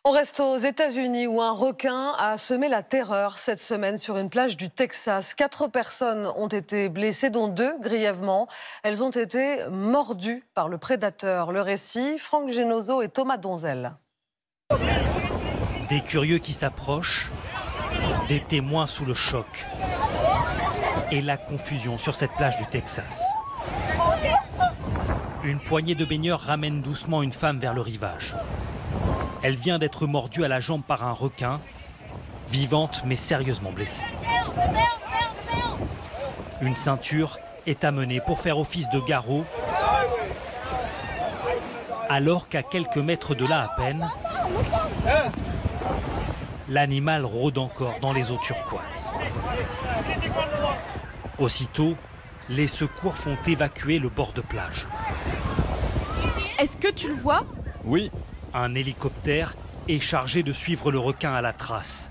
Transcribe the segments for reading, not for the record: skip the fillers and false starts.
On reste aux États-Unis où un requin a semé la terreur cette semaine sur une plage du Texas. 4 personnes ont été blessées, dont 2 grièvement. Elles ont été mordues par le prédateur. Le récit, Franck Genozo et Thomas Donzel. Des curieux qui s'approchent, des témoins sous le choc et la confusion sur cette plage du Texas. Une poignée de baigneurs ramène doucement une femme vers le rivage. Elle vient d'être mordue à la jambe par un requin, vivante mais sérieusement blessée. Une ceinture est amenée pour faire office de garrot, alors qu'à quelques mètres de là à peine, l'animal rôde encore dans les eaux turquoises. Aussitôt, les secours font évacuer le bord de plage. Est-ce que tu le vois? Oui. Un hélicoptère est chargé de suivre le requin à la trace.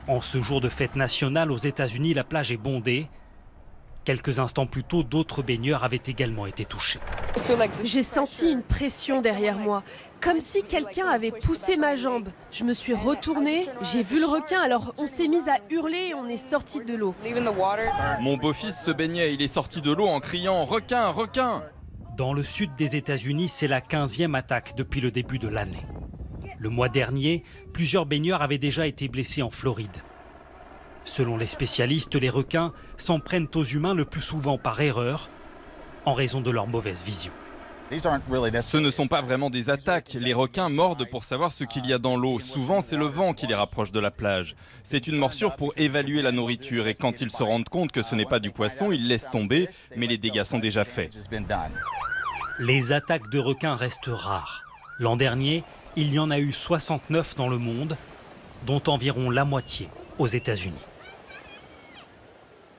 En ce jour de fête nationale aux États-Unis, la plage est bondée. Quelques instants plus tôt, d'autres baigneurs avaient également été touchés. J'ai senti une pression derrière moi, comme si quelqu'un avait poussé ma jambe. Je me suis retournée, j'ai vu le requin, alors on s'est mis à hurler et on est sorti de l'eau. Mon beau-fils se baignait, il est sorti de l'eau en criant « Requin, requin !» Dans le sud des États-Unis, c'est la 15e attaque depuis le début de l'année. Le mois dernier, plusieurs baigneurs avaient déjà été blessés en Floride. Selon les spécialistes, les requins s'en prennent aux humains le plus souvent par erreur, en raison de leur mauvaise vision. Ce ne sont pas vraiment des attaques. Les requins mordent pour savoir ce qu'il y a dans l'eau. Souvent, c'est le vent qui les rapproche de la plage. C'est une morsure pour évaluer la nourriture et quand ils se rendent compte que ce n'est pas du poisson, ils laissent tomber, mais les dégâts sont déjà faits. Les attaques de requins restent rares. L'an dernier, il y en a eu 69 dans le monde, dont environ la moitié aux États-Unis.